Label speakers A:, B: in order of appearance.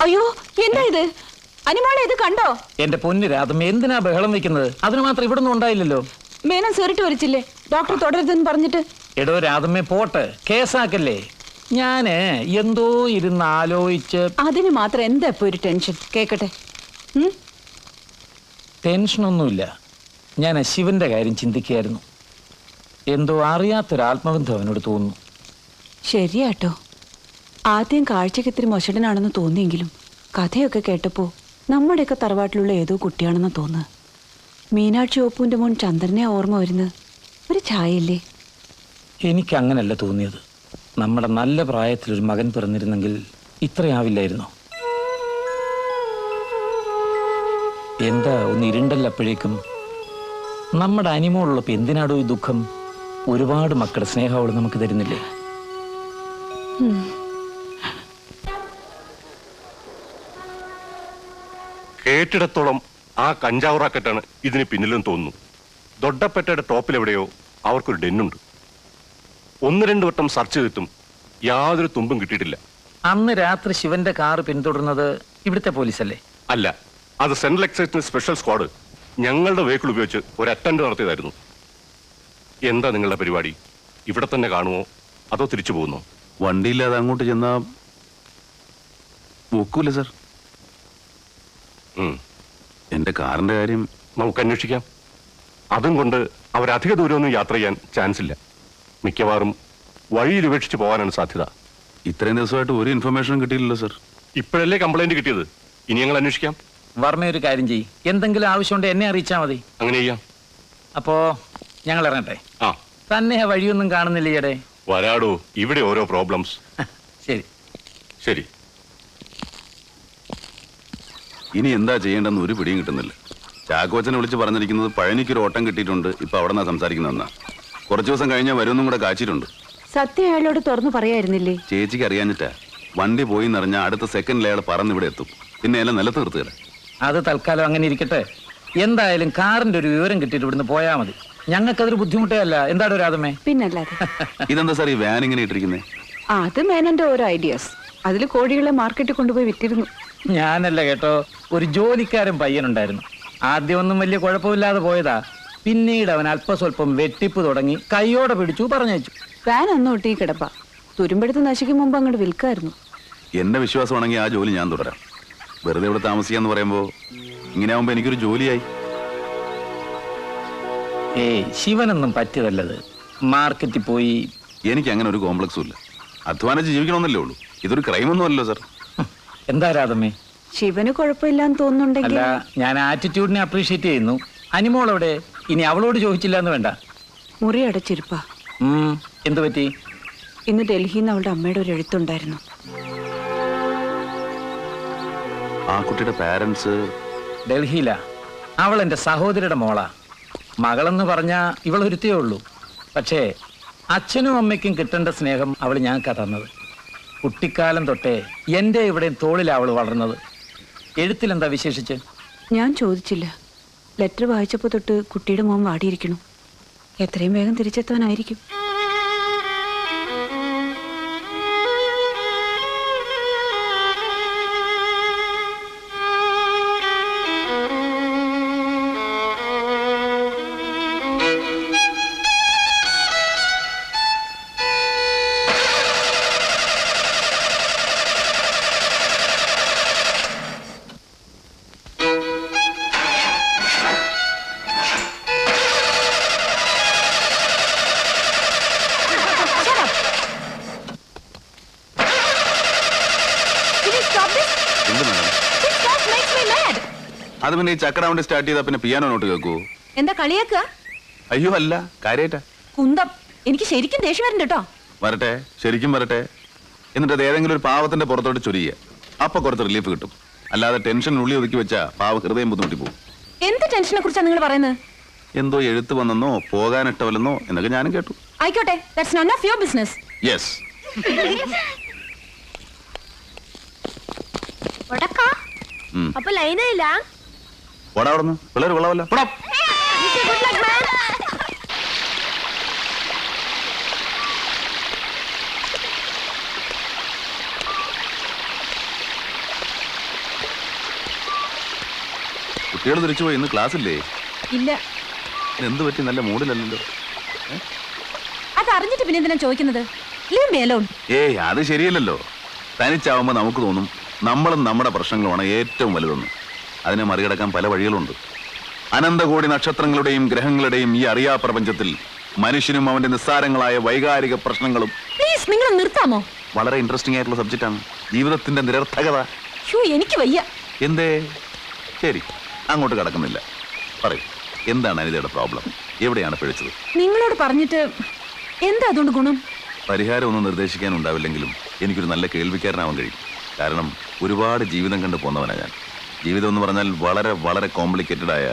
A: അയ്യോ എന്താ ഇത്? അനിമോളെ ഇത് കണ്ടോ?
B: എന്റെ പൊന്നു രാധം, എന്തിനാ ബഹളം വെക്കുന്നത്? അതിന് മാത്രം ഇവിടെ ഒന്നും ഉണ്ടായില്ലല്ലോ.
A: മേനൻ സേറിട്ട് വരച്ചില്ലേ ഡോക്ടർ തുടരുതെന്ന് പറഞ്ഞിട്ട്?
B: എടോ രാധമ്മേ, പോട്ടെ, കേസാക്കല്ലേ. ഞാന് എന്തോ ഇരുന്ന് ആലോചിച്ച്.
A: അതിന് മാത്രം എന്താ ഇപ്പൊ ഒരു ടെൻഷൻ? കേക്കട്ടെ.
B: ടെൻഷനൊന്നുമില്ല. ഞാൻ ശിവന്റെ കാര്യം ചിന്തിക്കുകയായിരുന്നു. എന്തോ അറിയാത്തൊരാത്മബന്ധം അവനോട് തോന്നുന്നു.
A: ശരിയാട്ടോ, ആദ്യം കാഴ്ചക്ക് ഇത്തിരി മൊശടനാണെന്ന് തോന്നിയെങ്കിലും കഥയൊക്കെ കേട്ടപ്പോ നമ്മുടെയൊക്കെ തറവാട്ടിലുള്ള ഏതോ കുട്ടിയാണെന്ന് തോന്നുന്നു. മീനാക്ഷി ഓപ്പുവിന്റെ മോൻ ചന്ദ്രനെ ഓർമ്മ വരുന്നത് ഒരു ചായയില്ലേ?
B: എനിക്കങ്ങനല്ല തോന്നിയത്. നമ്മുടെ നല്ല പ്രായത്തിലൊരു മകൻ പിറന്നിരുന്നെങ്കിൽ ഇത്രയാവില്ലായിരുന്നു. എന്താ ഒന്ന് ഇരുണ്ടല്ലപ്പോഴേക്കും? നമ്മുടെ അനിമോളുള്ളപ്പോ എന്തിനാടോ ഈ ദുഃഖം? ഒരുപാട് മക്കളുടെ സ്നേഹം അവൾ നമുക്ക് തരുന്നില്ലേ?
C: കേട്ടിടത്തോളം ആ കഞ്ചാവ് റാക്കറ്റാണ് ഇതിന് പിന്നിലും തോന്നുന്നു. ദൊഡ്ഡപ്പെട്ടയുടെ ടോപ്പിലെവിടെയോ അവർക്കൊരു ഡെന്നുണ്ട്. 1-2 വട്ടം സെർച്ച് ചെയ്തിട്ടും യാതൊരു തുമ്പും കിട്ടിയിട്ടില്ല.
B: അന്ന് രാത്രി ശിവന്റെ കാറ് പിന്തുടർന്നത് ഇവിടുത്തെ പോലീസല്ലേ?
C: അല്ല, അത് സെൻട്രൽ എക്സൈസിന്റെ സ്പെഷ്യൽ സ്ക്വാഡ് ഞങ്ങളുടെ വെഹിക്കിൾ ഉപയോഗിച്ച് ഒരു അറ്റൻഡ് നടത്തിയതായിരുന്നു. എന്താ നിങ്ങളുടെ പരിപാടി? ഇവിടെ തന്നെ കാണുമോ അതോ തിരിച്ചു പോകുന്നോ?
D: വണ്ടിയില്ലാതെ അങ്ങോട്ട് ചെന്നാ ഒക്കൂല സർ. എന്റെ കാറിന്റെ കാര്യം
C: നമുക്ക് അന്വേഷിക്കാം. അതും കൊണ്ട് അവരധിക ദൂരമൊന്നും യാത്ര ചെയ്യാൻ ചാൻസ് ഇല്ല. മിക്കവാറും വഴിയിൽ ഉപേക്ഷിച്ച് പോകാനാണ് സാധ്യത.
D: ഇത്രയും ദിവസമായിട്ട് ഒരു ഇൻഫർമേഷനും കിട്ടിയില്ലല്ലോ സർ.
C: ഇപ്പോഴല്ലേ കംപ്ലൈന്റ് കിട്ടിയത്. ഇനി ഞങ്ങൾ അന്വേഷിക്കാം.
B: വർമ്മ ഒരു കാര്യം ചെയ്യ്, എന്തെങ്കിലും ആവശ്യമുണ്ട് എന്നെ അറിയിച്ചാൽ മതി.
C: അങ്ങനെ ചെയ്യാം.
B: അപ്പോ ഞങ്ങൾ ഇറങ്ങട്ടെ.
C: ആ,
B: തന്നെ വഴിയൊന്നും കാണുന്നില്ല ഈയിടെ.
C: വരാടോ, ഇവിടെ ഓരോ പ്രോബ്ലംസ്.
B: ശരി
C: ശരി.
D: ഇനി എന്താ ചെയ്യേണ്ടെന്ന് ഒരു പിടിയും കിട്ടുന്നില്ല. ചാക്കോച്ചനെ വിളിച്ച് പറഞ്ഞിരിക്കുന്നത് പഴനിക്കൊരു ഓട്ടം കിട്ടിയിട്ടുണ്ട്, ഇപ്പൊ അവിടെ നിന്നാ സംസാരിക്കുന്നതെന്നാ. കുറച്ചു ദിവസം കഴിഞ്ഞാൽ വരുമെന്നും കൂടെ കാച്ചിട്ടുണ്ട്.
A: സത്യം അയാളോട് തുറന്നു പറയായിരുന്നില്ലേ?
D: ചേച്ചിക്ക് അറിയാഞ്ഞിട്ടാ. വണ്ടി പോയി നിറഞ്ഞാൽ അടുത്ത സെക്കൻഡിൽ അയാൾ പറന്ന് ഇവിടെ എത്തും. പിന്നെ എല്ലാം നിലത്ത് നിർത്തുക.
B: അത് തൽക്കാലം അങ്ങനെ ഇരിക്കട്ടെ. എന്തായാലും കാറിന്റെ ഒരു വിവരം കിട്ടിയിട്ട് ഇവിടുന്ന് പോയാൽ മതി. ഞങ്ങൾക്കതൊരു ബുദ്ധിമുട്ടേ അല്ല. എന്താടോ രാധമേ?
A: പിന്നല്ലാതെ.
D: ഇതെന്താ സാർ ഈ വാൻ ഇങ്ങനെ ഇട്ടിരിക്കുന്നത്?
A: അത് മേനന്റെ ഓരോ ഐഡിയാസ്. അതിൽ കോഴികളെ മാർക്കറ്റിൽ കൊണ്ടുപോയി വിറ്റിരുന്നു.
B: ഞാനല്ല കേട്ടോ, ഒരു ജോലിക്കാരൻ പയ്യനുണ്ടായിരുന്നു. ആദ്യമൊന്നും വലിയ കുഴപ്പമില്ലാതെ പോയതാ. പിന്നീട് അവൻ അല്പസ്വല്പം വെട്ടിപ്പ് തുടങ്ങി. കൈയോടെ പിടിച്ചു പറഞ്ഞയച്ചു.
A: ഫാൻ അന്ന് ഒട്ടി കിടപ്പ. തുരുമ്പെടുത്ത് നശിക്കും മുമ്പ് അങ്ങോട്ട് വിൽക്കായിരുന്നു.
D: എന്റെ വിശ്വാസമാണെങ്കിൽ ആ ജോലി ഞാൻ തുടരാം. വെറുതെ ഇവിടെ താമസിക്കാന്ന് പറയുമ്പോ ഇങ്ങനെ ആവുമ്പോ എനിക്കൊരു ജോലിയായി.
B: ഏയ്, ശിവനൊന്നും പറ്റിയതല്ലത്. മാർക്കറ്റിൽ പോയി.
D: എനിക്ക് അങ്ങനെ ഒരു കോംപ്ലക്സും ഇല്ല. അധ്വാനിച്ച് ജീവിക്കണമെന്നല്ലേ ഉള്ളൂ. ഇതൊരു ക്രൈമൊന്നും അല്ലല്ലോ സാർ.
B: എന്താ രാധമേ?
A: ശിവന് കുഴപ്പമില്ലാന്ന് തോന്നുന്നുണ്ടെങ്കിൽ.
B: അല്ല, ഞാൻ ആറ്റിറ്റ്യൂഡിനെ അപ്രീഷിയേറ്റ് ചെയ്യുന്നു. അനിമോൾ എവിടെ? ഇനി അവളോട് ചോദിച്ചില്ല എന്ന് വേണ്ട.
A: മുറി അടച്ചിരിപ്പാ.
B: എന്തു പറ്റി?
A: ഇന്ന് ഡൽഹിയിൽ നിന്ന് അവളുടെ അമ്മയുടെ ഒരു എഴുത്തുണ്ടായിരുന്നു.
D: ആ കുട്ടിയുടെ പാരന്റ്സ്
B: ഡൽഹിയിലാ. അവൾ എൻ്റെ സഹോദരിയുടെ മോളാ. മകളെന്ന് പറഞ്ഞാ ഇവളൊരുത്തേ ഉള്ളൂ. പക്ഷേ അച്ഛനും അമ്മയ്ക്കും കിട്ടേണ്ട സ്നേഹം അവൾ ഞങ്ങൾക്കാ തന്നത്. കുട്ടിക്കാലം തൊട്ടേ എൻ്റെ ഇവിടെ തോളിലാ അവൾ വളർന്നത്. എഴുത്തിലെന്താ വിശേഷിച്ച്?
A: ഞാൻ ചോദിച്ചില്ല. ലെറ്റർ വായിച്ചപ്പോൾ തൊട്ട് കുട്ടിയുടെ മോൻ വാടിയിരിക്കണം. എത്രയും വേഗം തിരിച്ചെത്താനായിരിക്കും.
D: അത് പിന്നെ ഈ ചക്ര വണ്ടി സ്റ്റാർട്ട് ചെയ്താ പിന്നെ പിയാനോ നോട്ട് കേൾക്കൂ.
A: എന്താ കളിയാക്കുക?
D: അയ്യോ അല്ല, കാര്യായിട്ടാ.
A: കുന്തം, എനിക്ക് ശരിക്കും ദേഷ്യം വരുന്നുണ്ട് കേട്ടോ.
D: വരട്ടെ, ശരിക്കും വരട്ടെ. എന്നിട്ട് അത് ഏതെങ്കിലും ഒരു പാവത്തിന്റെ പുറത്തോട്ട് ചൊരിയുക. അപ്പൊ കുറച്ച് റിലീഫ് കിട്ടും. അല്ലാതെ ടെൻഷൻ ഉള്ളി ഒതുക്കി വെച്ചാ പാവ ഹൃദയം ബുദ്ധിമുട്ടി പോകും.
A: എന്ത് ടെൻഷനെ കുറിച്ചാണ് നിങ്ങൾ പറയുന്നത്?
D: എന്തോ എഴുത്ത് വന്നെന്നോ പോകാനിട്ടവല്ലെന്നോ എന്നൊക്കെ ഞാനും കേട്ടു.
A: ആയിക്കോട്ടെ, that's none of your business.
D: Yes.
E: അപ്പൊ ലൈനില്ല.
D: ഓടാ അവിടുന്ന്, പിള്ളേർ കൊള്ളാവല്ല.
E: Good luck, man.
D: കുട്ടികൾ തിരിച്ചു പോയി, ഇന്ന് ക്ലാസ് ഇല്ലേ?
F: ഇല്ല.
D: എന്ത് പറ്റി, നല്ല മൂഡിലല്ലല്ലോ?
F: അത് അറിഞ്ഞിട്ട് പിന്നെ എന്തിനാ ചോദിക്കുന്നത്? Leave me alone.
D: ഏയ് അത് ശരിയല്ലല്ലോ. തനിച്ചാവുമ്പോ നമുക്ക് തോന്നും നമ്മളും നമ്മുടെ പ്രശ്നങ്ങളുമാണ് ഏറ്റവും വലുതെന്ന്. അതിനെ മറികടക്കാൻ പല വഴികളുണ്ട്. അനന്തകോടി നക്ഷത്രങ്ങളുടെയും ഗ്രഹങ്ങളുടെയും ഈ അറിയാ പ്രപഞ്ചത്തിൽ മനുഷ്യനും അവന്റെ നിസ്സാരങ്ങളായ വൈകാരിക പ്രശ്നങ്ങളും.
F: പ്ലീസ്, നിങ്ങൾ നിർത്താമോ?
D: വളരെ ഇൻട്രസ്റ്റിംഗ് ആയിട്ടുള്ള സബ്ജക്റ്റാണ്, ജീവിതത്തിന്റെ നിരർത്ഥകത.
F: എനിക്ക് വയ്യ.
D: എന്തേ? ശരി, അങ്ങോട്ട് കടക്കുന്നില്ല. പറയൂ, എന്താണ് അനിതയുടെ പ്രോബ്ലം? എവിടെയാണ് പിഴച്ചത്?
F: നിങ്ങളോട് പറഞ്ഞിട്ട് എന്താ അതുകൊണ്ട് ഗുണം?
D: പരിഹാരം ഒന്നും നിർദ്ദേശിക്കാൻ ഉണ്ടാവില്ലെങ്കിലും എനിക്കൊരു നല്ല കേൾവിക്കാരനാവാൻ കഴിയും. കാരണം ഒരുപാട് ജീവിതം കണ്ടു പോന്നവനാണ് ഞാൻ. ജീവിതം എന്ന് പറഞ്ഞാൽ വളരെ വളരെ കോംപ്ലിക്കേറ്റഡ് ആയ